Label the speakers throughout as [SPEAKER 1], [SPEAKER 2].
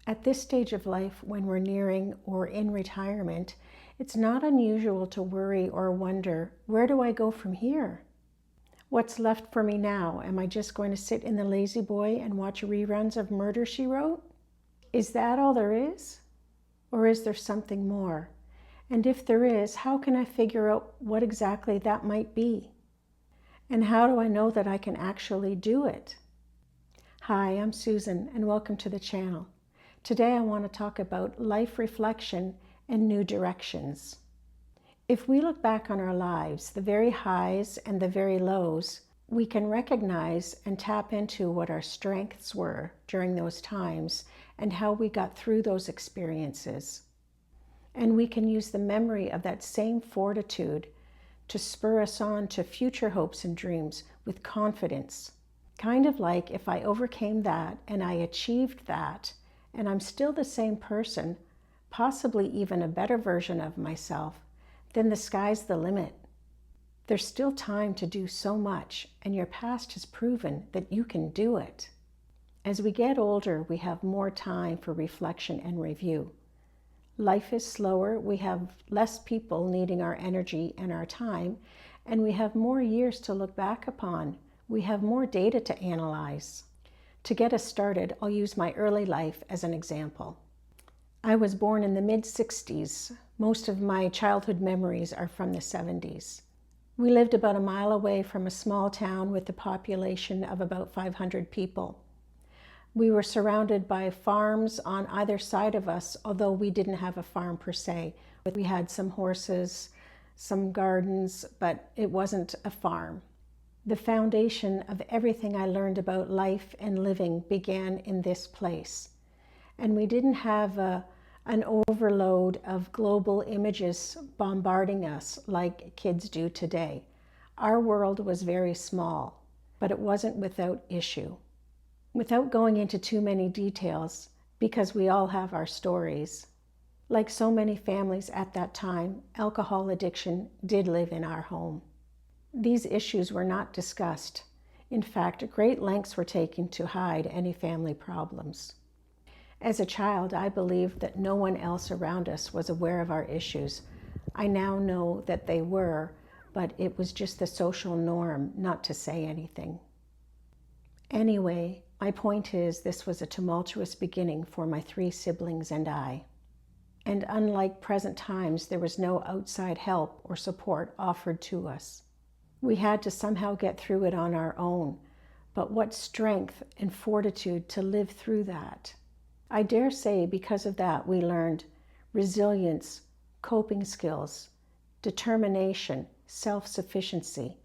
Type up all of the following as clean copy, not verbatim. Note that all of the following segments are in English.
[SPEAKER 1] At this stage of life, when we're nearing or in retirement, it's not unusual to worry or wonder, where do I go from here? What's left for me now? Am I just going to sit in the lazy boy and watch reruns of Murder, She Wrote? Is that all there is? Or is there something more? And if there is, how can I figure out what exactly that might be? And how do I know that I can actually do it? Hi, I'm Susan, and welcome to the channel. Today I want to talk about life reflection and new directions. If we look back on our lives, the very highs and the very lows, we can recognize and tap into what our strengths were during those times and how we got through those experiences. And we can use the memory of that same fortitude to spur us on to future hopes and dreams with confidence. Kind of like if I overcame that and I achieved that, and I'm still the same person, possibly even a better version of myself, then the sky's the limit. There's still time to do so much, and your past has proven that you can do it. As we get older, we have more time for reflection and review. Life is slower, we have less people needing our energy and our time, and we have more years to look back upon. We have more data to analyze. To get us started, I'll use my early life as an example. I was born in the mid-60s. Most of my childhood memories are from the 70s. We lived about a mile away from a small town with a population of about 500 people. We were surrounded by farms on either side of us, although we didn't have a farm per se. We had some horses, some gardens, but it wasn't a farm. The foundation of everything I learned about life and living began in this place. And we didn't have an overload of global images bombarding us like kids do today. Our world was very small, but it wasn't without issue. Without going into too many details, because we all have our stories, like so many families at that time, alcohol addiction did live in our home. These issues were not discussed. In fact, great lengths were taken to hide any family problems. As a child, I believed that no one else around us was aware of our issues. I now know that they were, but it was just the social norm not to say anything. Anyway, my point is this was a tumultuous beginning for my 3 siblings and I. And unlike present times, there was no outside help or support offered to us. We had to somehow get through it on our own, but what strength and fortitude to live through that. I dare say because of that we learned resilience, coping skills, determination, self-sufficiency.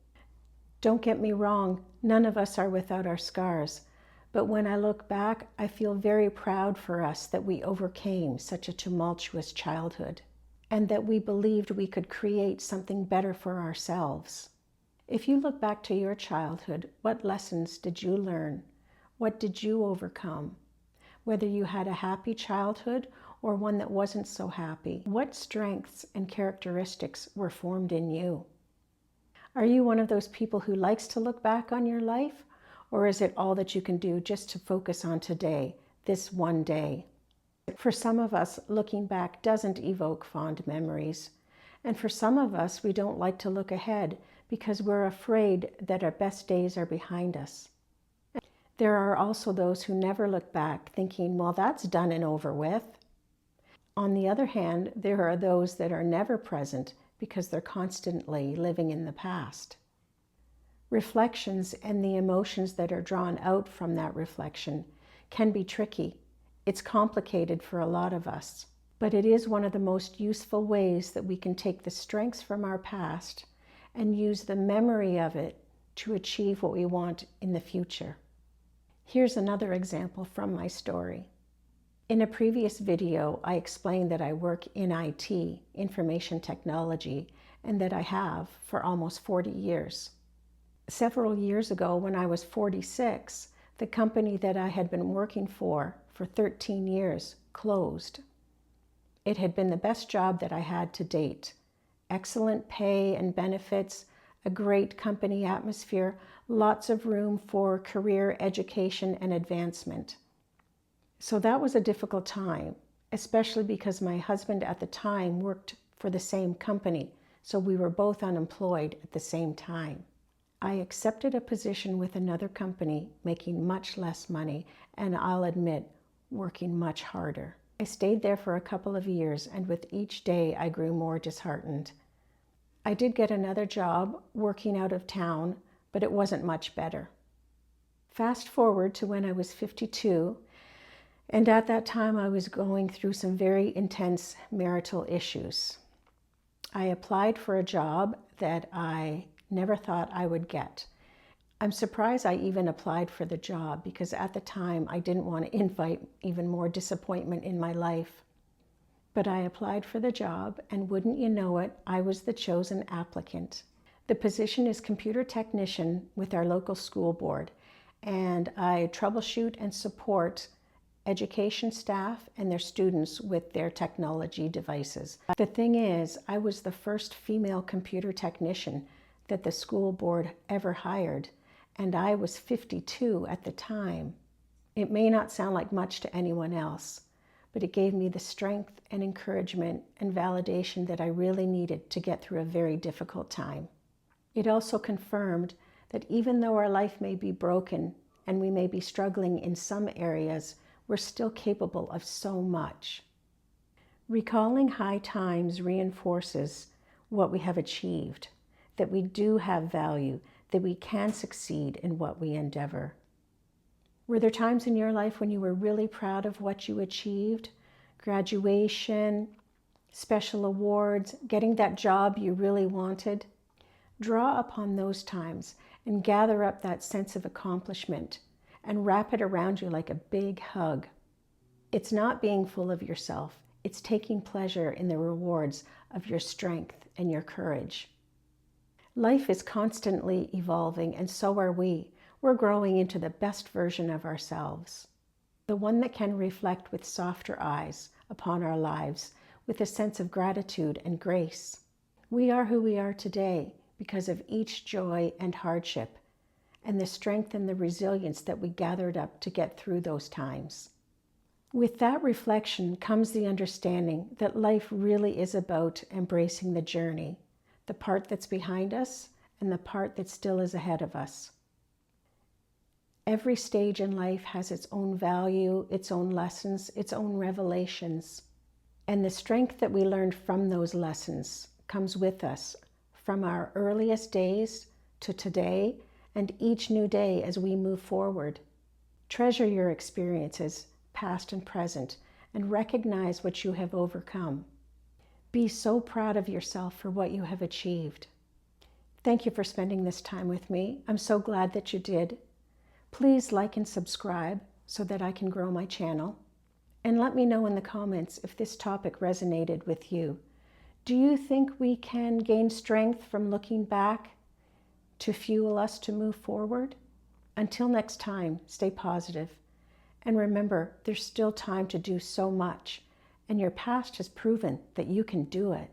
[SPEAKER 1] Don't get me wrong, none of us are without our scars, but when I look back, I feel very proud for us that we overcame such a tumultuous childhood and that we believed we could create something better for ourselves. If you look back to your childhood, what lessons did you learn? What did you overcome? Whether you had a happy childhood or one that wasn't so happy, what strengths and characteristics were formed in you? Are you one of those people who likes to look back on your life? Or is it all that you can do just to focus on today, this one day? For some of us, looking back doesn't evoke fond memories. And for some of us, we don't like to look ahead because we're afraid that our best days are behind us. There are also those who never look back thinking, well, that's done and over with. On the other hand, there are those that are never present because they're constantly living in the past. Reflections and the emotions that are drawn out from that reflection can be tricky. It's complicated for a lot of us, but it is one of the most useful ways that we can take the strengths from our past and use the memory of it to achieve what we want in the future. Here's another example from my story. In a previous video, I explained that I work in IT, information technology, and that I have for almost 40 years. Several years ago, when I was 46, the company that I had been working for 13 years closed. It had been the best job that I had to date. Excellent pay and benefits, a great company atmosphere, lots of room for career education and advancement. So that was a difficult time, especially because my husband at the time worked for the same company, so we were both unemployed at the same time. I accepted a position with another company, making much less money, and I'll admit, working much harder. I stayed there for a couple of years, and with each day I grew more disheartened. I did get another job working out of town, but it wasn't much better. Fast forward to when I was 52, and at that time I was going through some very intense marital issues. I applied for a job that I never thought I would get. I'm surprised I even applied for the job because at the time I didn't want to invite even more disappointment in my life. But I applied for the job, and wouldn't you know it, I was the chosen applicant. The position is computer technician with our local school board, and I troubleshoot and support education staff and their students with their technology devices. The thing is, I was the first female computer technician that the school board ever hired, and I was 52 at the time. It may not sound like much to anyone else, but it gave me the strength and encouragement and validation that I really needed to get through a very difficult time. It also confirmed that even though our life may be broken and we may be struggling in some areas, we're still capable of so much. Recalling high times reinforces what we have achieved, that we do have value, that we can succeed in what we endeavor. Were there times in your life when you were really proud of what you achieved? Graduation, special awards, getting that job you really wanted? Draw upon those times and gather up that sense of accomplishment and wrap it around you like a big hug. It's not being full of yourself. It's taking pleasure in the rewards of your strength and your courage. Life is constantly evolving, and so are we. We're growing into the best version of ourselves, the one that can reflect with softer eyes upon our lives, with a sense of gratitude and grace. We are who we are today because of each joy and hardship, and the strength and the resilience that we gathered up to get through those times. With that reflection comes the understanding that life really is about embracing the journey, the part that's behind us and the part that still is ahead of us. Every stage in life has its own value, its own lessons, its own revelations. And the strength that we learned from those lessons comes with us from our earliest days to today and each new day as we move forward. Treasure your experiences, past and present, and recognize what you have overcome. Be so proud of yourself for what you have achieved. Thank you for spending this time with me. I'm so glad that you did. Please like and subscribe so that I can grow my channel. And let me know in the comments if this topic resonated with you. Do you think we can gain strength from looking back to fuel us to move forward? Until next time, stay positive. And remember, there's still time to do so much, and your past has proven that you can do it.